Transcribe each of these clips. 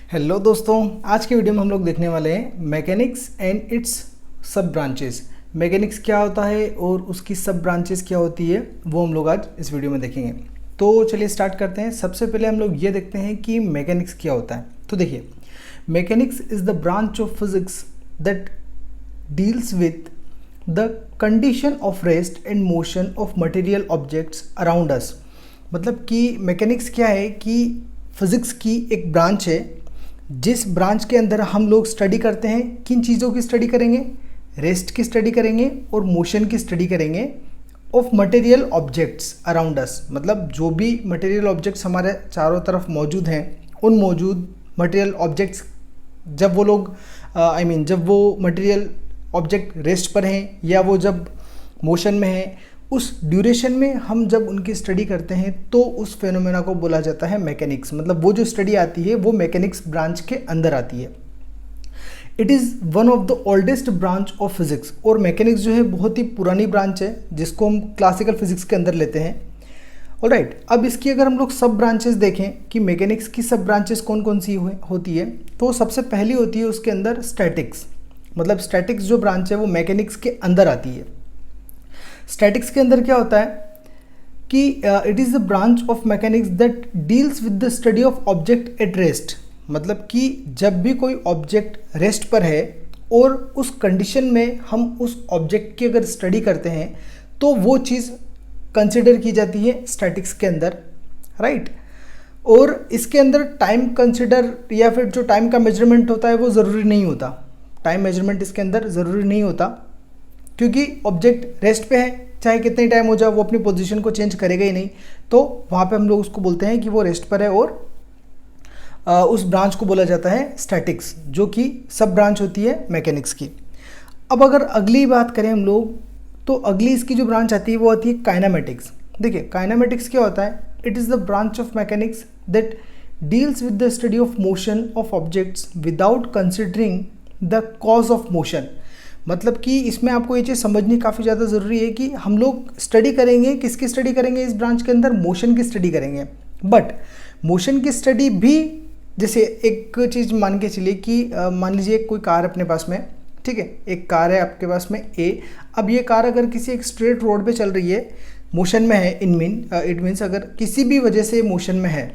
Hello दोस्तों, आज के वीडियो में हम लोग देखने वाले हैं मैकेनिक्स एंड इट्स सब ब्रांचेस। मैकेनिक्स क्या होता है और उसकी सब ब्रांचेस क्या होती है वो हम लोग आज इस वीडियो में देखेंगे। तो चलिए स्टार्ट करते हैं। सबसे पहले हम लोग ये देखते हैं कि मैकेनिक्स क्या होता है। तो देखिए, mechanics is the branch of physics that deals with the condition of rest and motion of material objects around us. मतलब कि मैकेनिक्स क्या है कि फिज़िक्स की एक ब्रांच है जिस ब्रांच के अंदर हम लोग स्टडी करते हैं। किन चीज़ों की स्टडी करेंगे? रेस्ट की स्टडी करेंगे और मोशन की स्टडी करेंगे of material objects around us. मतलब जो भी मटेरियल ऑब्जेक्ट्स हमारे चारों तरफ मौजूद हैं, उन मौजूद मटेरियल ऑब्जेक्ट्स जब वो लोग जब वो मटेरियल ऑब्जेक्ट रेस्ट पर हैं या वो जब मोशन में हैं, उस ड्यूरेशन में हम जब उनकी स्टडी करते हैं तो उस फेनोमेना को बोला जाता है मैकेनिक्स। मतलब वो जो स्टडी आती है वो मैकेनिक्स ब्रांच के अंदर आती है। It is one of the oldest branch of physics. और मैकेनिक्स जो है बहुत ही पुरानी ब्रांच है जिसको हम क्लासिकल फिजिक्स के अंदर लेते हैं। ऑलराइट, अब इसकी अगर हम लोग सब ब्रांचेस देखें कि मैकेनिक्स की सब ब्रांचेस कौन कौन सी होती है, तो सबसे पहली होती है उसके अंदर स्टैटिक्स। मतलब स्टैटिक्स जो ब्रांच है वो मैकेनिक्स के अंदर आती है। स्टैटिक्स के अंदर क्या होता है कि it is the branch of mechanics that deals with the study of object at rest. मतलब कि जब भी कोई ऑब्जेक्ट रेस्ट पर है और उस कंडीशन में हम उस ऑब्जेक्ट की अगर स्टडी करते हैं तो वो चीज़ कंसिडर की जाती है स्टैटिक्स के अंदर, राइट। और इसके अंदर टाइम कंसिडर या फिर जो टाइम का मेजरमेंट होता है वो ज़रूरी नहीं होता। टाइम मेजरमेंट इसके अंदर ज़रूरी नहीं होता क्योंकि ऑब्जेक्ट रेस्ट पे है, चाहे कितने टाइम हो जाए वो अपनी पोजीशन को चेंज करेगा ही नहीं। तो वहाँ पे हम लोग उसको बोलते हैं कि वो रेस्ट पर है और उस ब्रांच को बोला जाता है स्टैटिक्स, जो कि सब ब्रांच होती है मैकेनिक्स की। अब अगर अगली बात करें हम लोग, तो अगली इसकी जो ब्रांच आती है वो आती है काइनेमेटिक्स। देखिए, काइनेमेटिक्स क्या होता है? It is the branch of mechanics that deals with the study of motion of objects without considering the cause of motion. मतलब कि इसमें आपको ये चीज़ समझनी काफ़ी ज़्यादा ज़रूरी है कि हम लोग स्टडी करेंगे, किसकी स्टडी करेंगे इस ब्रांच के अंदर? मोशन की स्टडी करेंगे। बट मोशन की स्टडी भी, जैसे एक चीज़ मान के चलिए कि मान लीजिए कोई कार अपने पास में, ठीक है, एक कार है आपके पास में ए। अब ये कार अगर किसी एक स्ट्रेट रोड पे चल रही है, मोशन में है, इट मीन्स अगर किसी भी वजह से मोशन में है,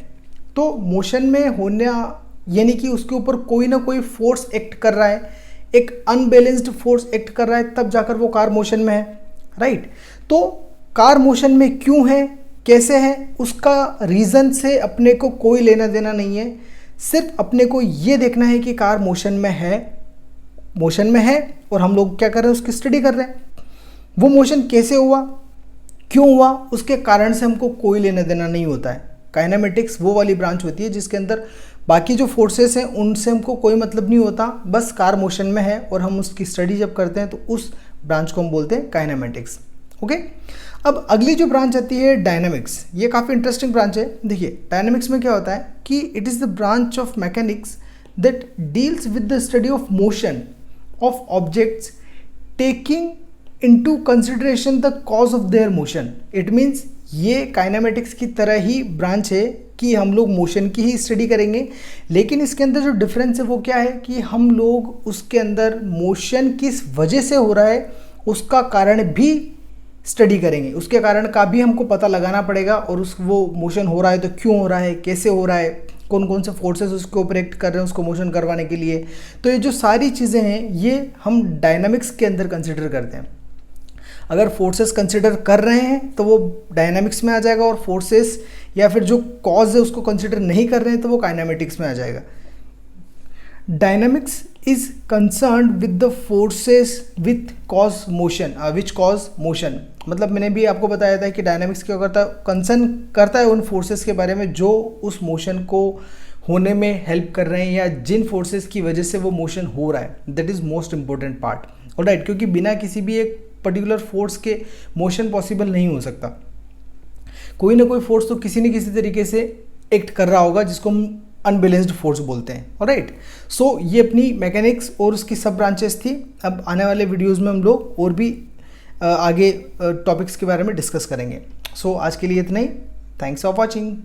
तो मोशन में होना यानी कि उसके ऊपर कोई ना कोई फोर्स एक्ट कर रहा है, एक अनबैलेंस्ड फोर्स एक्ट कर रहा है, तब जाकर वो कार मोशन में है, राइट। तो कार मोशन में क्यों है, कैसे है, उसका रीज़न से अपने को कोई लेना देना नहीं है। सिर्फ अपने को ये देखना है कि कार मोशन में है और हम लोग क्या कर रहे हैं? उसकी स्टडी कर रहे हैं। वो मोशन कैसे हुआ, क्यों हुआ, उसके कारण से हमको कोई लेना देना नहीं होता है। काइनेमेटिक्स वो वाली ब्रांच होती है जिसके अंदर बाकी जो फोर्सेस हैं उनसे हमको कोई मतलब नहीं होता, बस कार मोशन में है और हम उसकी स्टडी जब करते हैं तो उस ब्रांच को हम बोलते हैं काइनेमेटिक्स। ओके, अब अगली जो ब्रांच आती है डायनामिक्स। ये काफ़ी इंटरेस्टिंग ब्रांच है। देखिए, डायनामिक्स में क्या होता है कि it is the branch of mechanics that deals with the study of motion of objects taking into consideration the cause of their motion. It means ये काइनेमेटिक्स की तरह ही ब्रांच है कि हम लोग मोशन की ही स्टडी करेंगे, लेकिन इसके अंदर जो डिफरेंस है वो क्या है कि हम लोग उसके अंदर मोशन किस वजह से हो रहा है उसका कारण भी स्टडी करेंगे। उसके कारण का भी हमको पता लगाना पड़ेगा और वो मोशन हो रहा है तो क्यों हो रहा है, कैसे हो रहा है, कौन कौन से फोर्सेस उसके ऊपर एक्ट कर रहे हैं उसको मोशन करवाने के लिए। तो ये जो सारी चीज़ें हैं ये हम डायनामिक्स के अंदर कंसिडर करते हैं। अगर फोर्सेस कंसिडर कर रहे हैं तो वो डायनामिक्स में आ जाएगा, और फोर्सेस या फिर जो कॉज है उसको कंसिडर नहीं कर रहे हैं तो वो काइनेमेटिक्स में आ जाएगा। Dynamics is concerned with the forces with cause motion, which cause motion. मतलब मैंने भी आपको बताया था कि डायनामिक्स क्या करता है, कंसर्न करता है उन फोर्सेस के बारे में जो उस मोशन को होने में हेल्प कर रहे हैं या जिन फोर्सेस की वजह से वो मोशन हो रहा है। That is most important part. Alright, क्योंकि बिना किसी भी एक पर्टिकुलर फोर्स के मोशन पॉसिबल नहीं हो सकता। कोई ना कोई फोर्स तो किसी न किसी तरीके से एक्ट कर रहा होगा जिसको हम अनबैलेंस्ड फोर्स बोलते हैं। ऑलराइट, सो ये अपनी मैकेनिक्स और उसकी सब ब्रांचेस थी। अब आने वाले वीडियोस में हम लोग और भी आगे टॉपिक्स के बारे में डिस्कस करेंगे। सो आज के लिए इतना ही। Thanks for watching.